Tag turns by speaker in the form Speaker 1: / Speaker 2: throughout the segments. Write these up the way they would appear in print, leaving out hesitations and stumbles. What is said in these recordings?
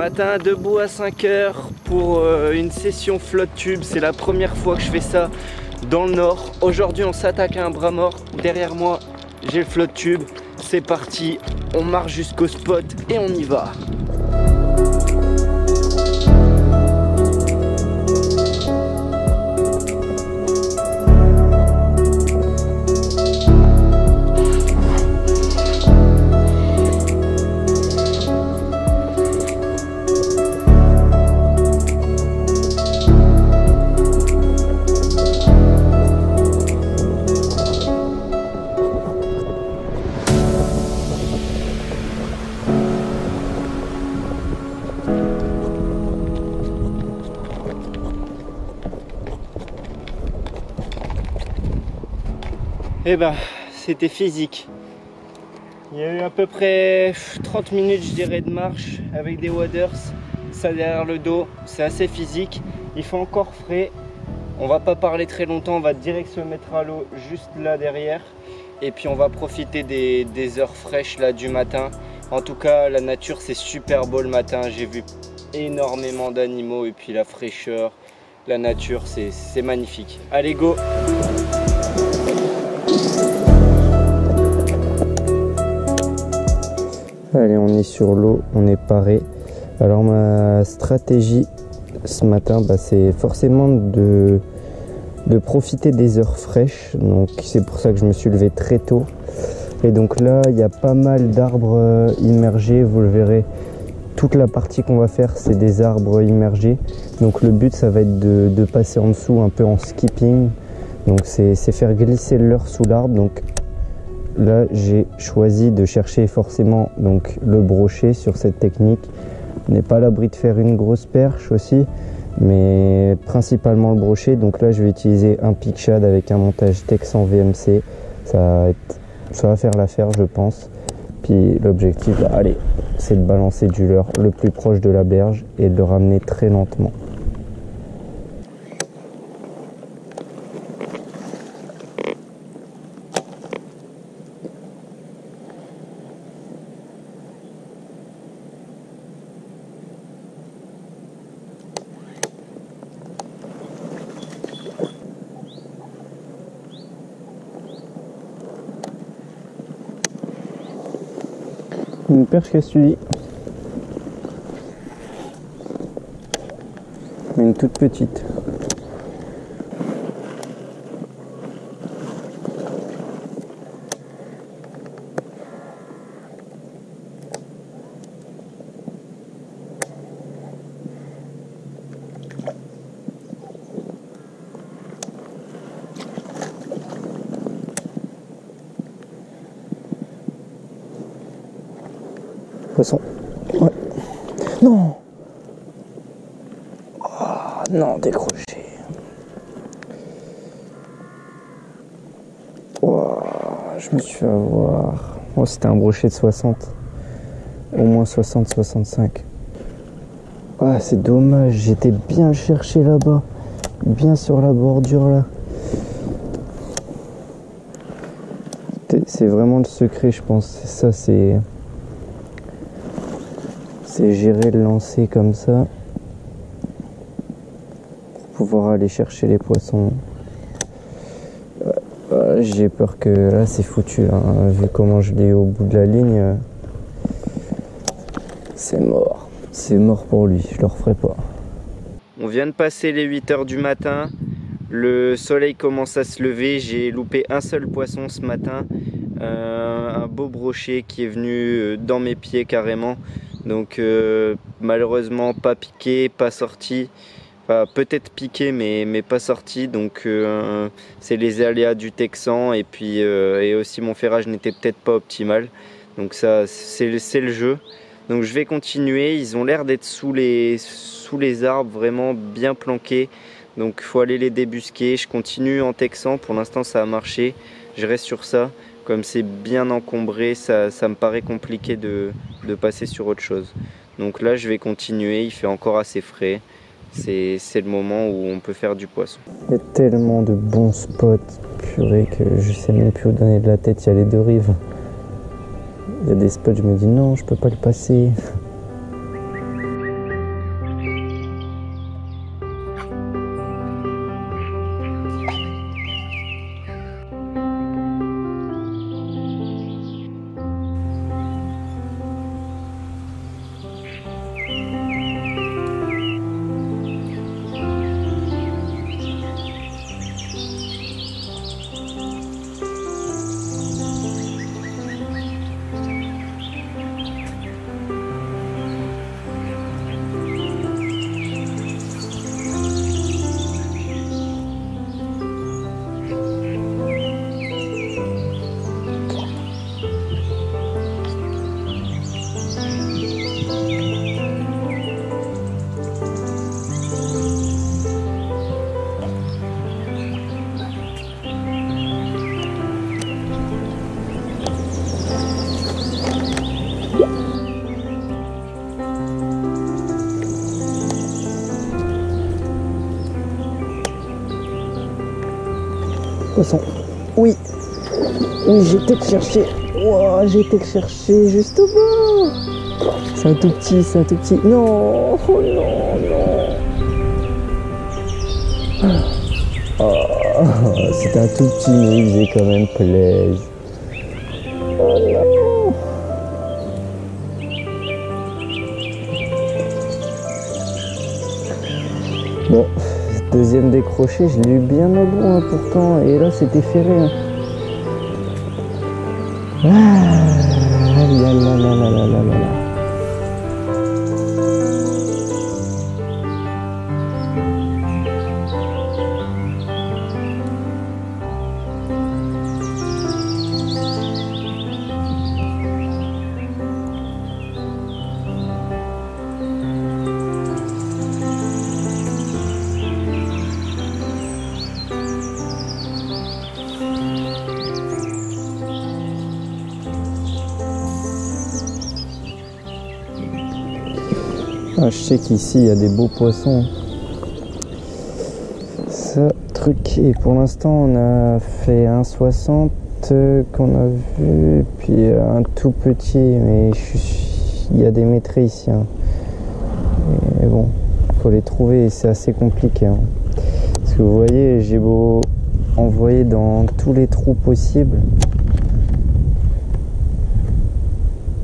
Speaker 1: Matin, debout à 5 h pour une session flotte tube. C'est la première fois que je fais ça dans le nord. Aujourd'hui on s'attaque à un bras mort. Derrière moi j'ai le flotte tube. C'est parti, on marche jusqu'au spot et on y va. Eh ben, c'était physique. Il y a eu à peu près 30 minutes, je dirais, de marche avec des waders. Ça derrière le dos, c'est assez physique. Il fait encore frais. On va pas parler très longtemps, on va direct se mettre à l'eau juste là derrière. Et puis on va profiter des heures fraîches là du matin. En tout cas, la nature c'est super beau le matin. J'ai vu énormément d'animaux et puis la fraîcheur, la nature c'est magnifique. Allez, go! Allez, on est sur l'eau, on est paré. Alors ma stratégie ce matin, c'est forcément de profiter des heures fraîches. Donc c'est pour ça que je me suis levé très tôt. Et donc là, il y a pas mal d'arbres immergés, vous le verrez. Toute la partie qu'on va faire, c'est des arbres immergés. Donc le but, ça va être de passer en dessous un peu en skipping. Donc c'est faire glisser le leurre sous l'arbre. Donc là, j'ai choisi de chercher forcément donc, le brochet sur cette technique. On n'est pas à l'abri de faire une grosse perche aussi, mais principalement le brochet. Donc là, je vais utiliser un pic shad avec un montage Texan VMC. Ça va faire l'affaire, je pense. Puis l'objectif, allez, c'est de balancer du leurre le plus proche de la berge et de le ramener très lentement. Une perche, qu'est-ce que tu dis? Une toute petite. Poisson. Ouais. Non. Oh, non, décroché. Oh, je me suis fait avoir. Oh, c'était un brochet de 60. Au moins 60-65. Ah, c'est dommage. J'étais bien cherché là-bas. Bien sur la bordure là. C'est vraiment le secret, je pense. Ça, c'est gérer le lancer comme ça pour pouvoir aller chercher les poissons. J'ai peur que là c'est foutu hein. Vu comment je l'ai au bout de la ligne, c'est mort pour lui, je le referai pas. On vient de passer les 8 h du matin, le soleil commence à se lever. J'ai loupé un seul poisson ce matin, un beau brochet qui est venu dans mes pieds carrément. Donc malheureusement pas piqué, pas sorti, enfin, peut-être piqué mais pas sorti. Donc c'est les aléas du Texan et puis et aussi mon ferrage n'était peut-être pas optimal. Donc ça c'est le jeu. Donc je vais continuer, ils ont l'air d'être sous les arbres vraiment bien planqués. Donc il faut aller les débusquer. Je continue en Texan, pour l'instant ça a marché, je reste sur ça. Comme c'est bien encombré, ça me paraît compliqué de passer sur autre chose. Donc là, je vais continuer, il fait encore assez frais. C'est le moment où on peut faire du poisson. Il y a tellement de bons spots, purée, que je sais même plus où donner de la tête. Il y a les deux rives. Il y a des spots, je me dis non, je peux pas le passer. poisson. Oui. Oui, j'ai été le chercher. Wow, j'ai été le chercher juste au bord. C'est un tout petit, c'est un tout petit. Non, oh non, non. Oh, c'était un tout petit, mais il faisait quand même plaisir. Oh non. Bon, deuxième décroché, je l'ai eu bien au bout pourtant, et là c'était ferré. Hein. Ah, là là là là là là là. Ah, je sais qu'ici il y a des beaux poissons. Ça, truc. Et pour l'instant, on a fait un 60 qu'on a vu, puis un tout petit, mais il y a des métrés ici. Hein. Et bon, faut les trouver et c'est assez compliqué. Hein. Parce que vous voyez, j'ai beau envoyer dans tous les trous possibles,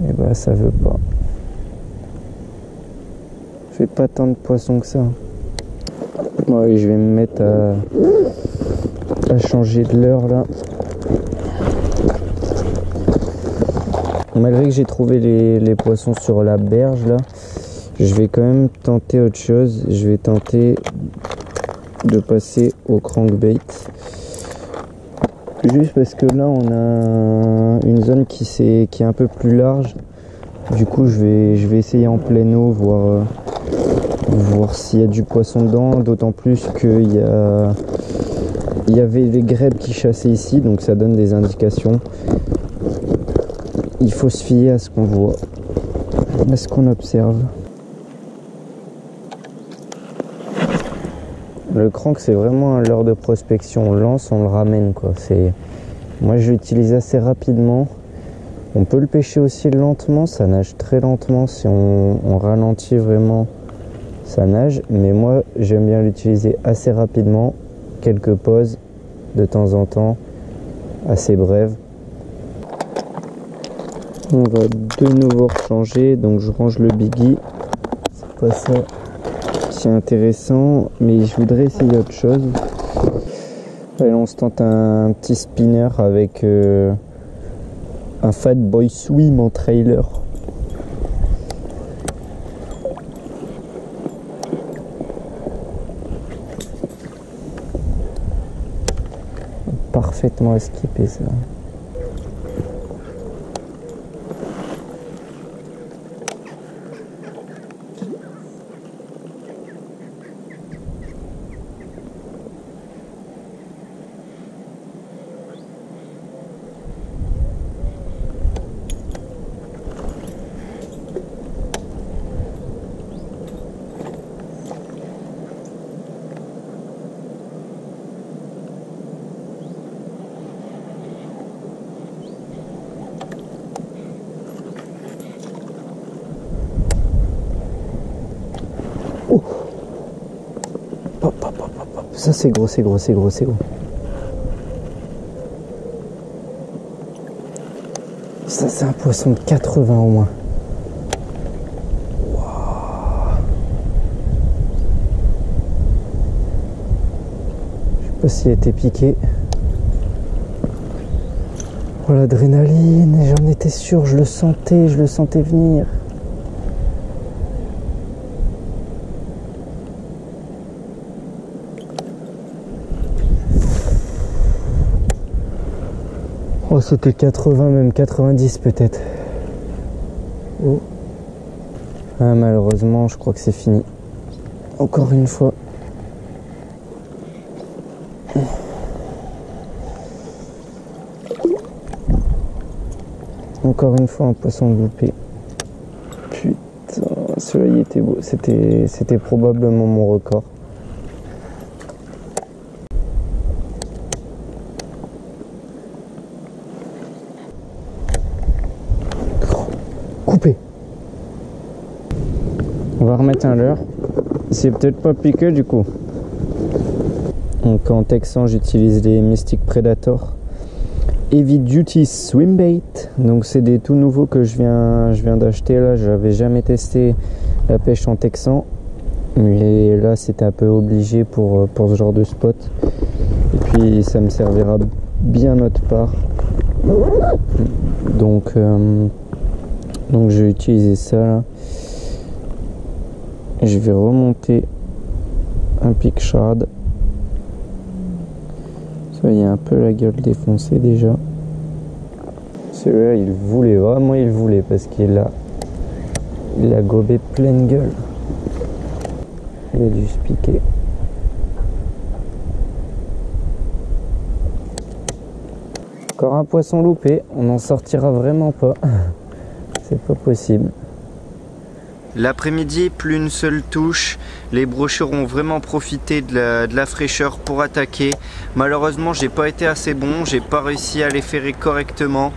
Speaker 1: et bah ça veut pas. Je fais pas tant de poissons que ça. Ouais, je vais me mettre à changer de l'heure là. Malgré que j'ai trouvé les poissons sur la berge là, je vais quand même tenter autre chose. Je vais tenter de passer au crankbait. Juste parce que là on a une zone qui est un peu plus large. Du coup je vais essayer en pleine eau, voir s'il y a du poisson dedans, d'autant plus qu'il y avait des grèbes qui chassaient ici, donc ça donne des indications. Il faut se fier à ce qu'on voit, à ce qu'on observe. Le crank, c'est vraiment un leurre de prospection. On lance, on le ramène, quoi. Moi, je l'utilise assez rapidement. On peut le pêcher aussi lentement, ça nage très lentement. Si on ralentit vraiment, ça nage. Mais moi, j'aime bien l'utiliser assez rapidement. Quelques pauses de temps en temps, assez brèves. On va de nouveau rechanger, donc je range le biggie. C'est pas ça qui est intéressant, mais je voudrais essayer autre chose. Allez, on se tente un petit spinner avec un Fat Boy Swim en trailer. Parfaitement esquipé ça. Oh. Hop, hop, hop, hop. Ça c'est gros, c'est gros, c'est gros, c'est gros. Ça c'est un poisson de 80 au moins. Wow. Je sais pas s'il a été piqué. Oh l'adrénaline, j'en étais sûr, je le sentais venir. Oh, c'était 80, même 90 peut-être. Oh. Ah, malheureusement, je crois que c'est fini. Encore une fois. Encore une fois, un poisson loupé. Putain, celui-là, il était beau. C'était probablement mon record. On va remettre un leurre. C'est peut-être pas piqué du coup. Donc en texan, j'utilise les Mystic Predator Heavy Duty Swim Bait. Donc c'est des tout nouveaux que je viens d'acheter là. J'avais jamais testé la pêche en texan, mais là c'était un peu obligé pour ce genre de spot. Et puis ça me servira bien autre part. Donc je vais utiliser ça là. Je vais remonter un pic shad. Ça y a un peu la gueule défoncée déjà. Celui-là il voulait, vraiment il voulait, parce qu'il a gobé pleine gueule. Il a dû se piquer. Encore un poisson loupé, on n'en sortira vraiment pas. C'est pas possible. L'après-midi, plus une seule touche. Les brochures ont vraiment profité de la fraîcheur pour attaquer. Malheureusement, j'ai pas été assez bon, j'ai pas réussi à les ferrer correctement.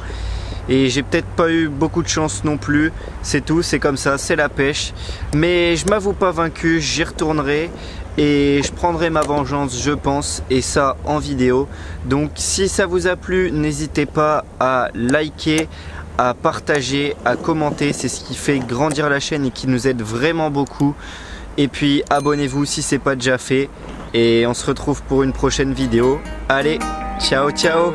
Speaker 1: Et j'ai peut-être pas eu beaucoup de chance non plus. C'est tout, c'est comme ça, c'est la pêche. Mais je m'avoue pas vaincu, j'y retournerai. Et je prendrai ma vengeance, je pense, et ça en vidéo. Donc si ça vous a plu, n'hésitez pas à liker, à partager, à commenter. C'est ce qui fait grandir la chaîne et qui nous aide vraiment beaucoup. Et puis abonnez-vous si c'est pas déjà fait. Et on se retrouve pour une prochaine vidéo. Allez, ciao ciao!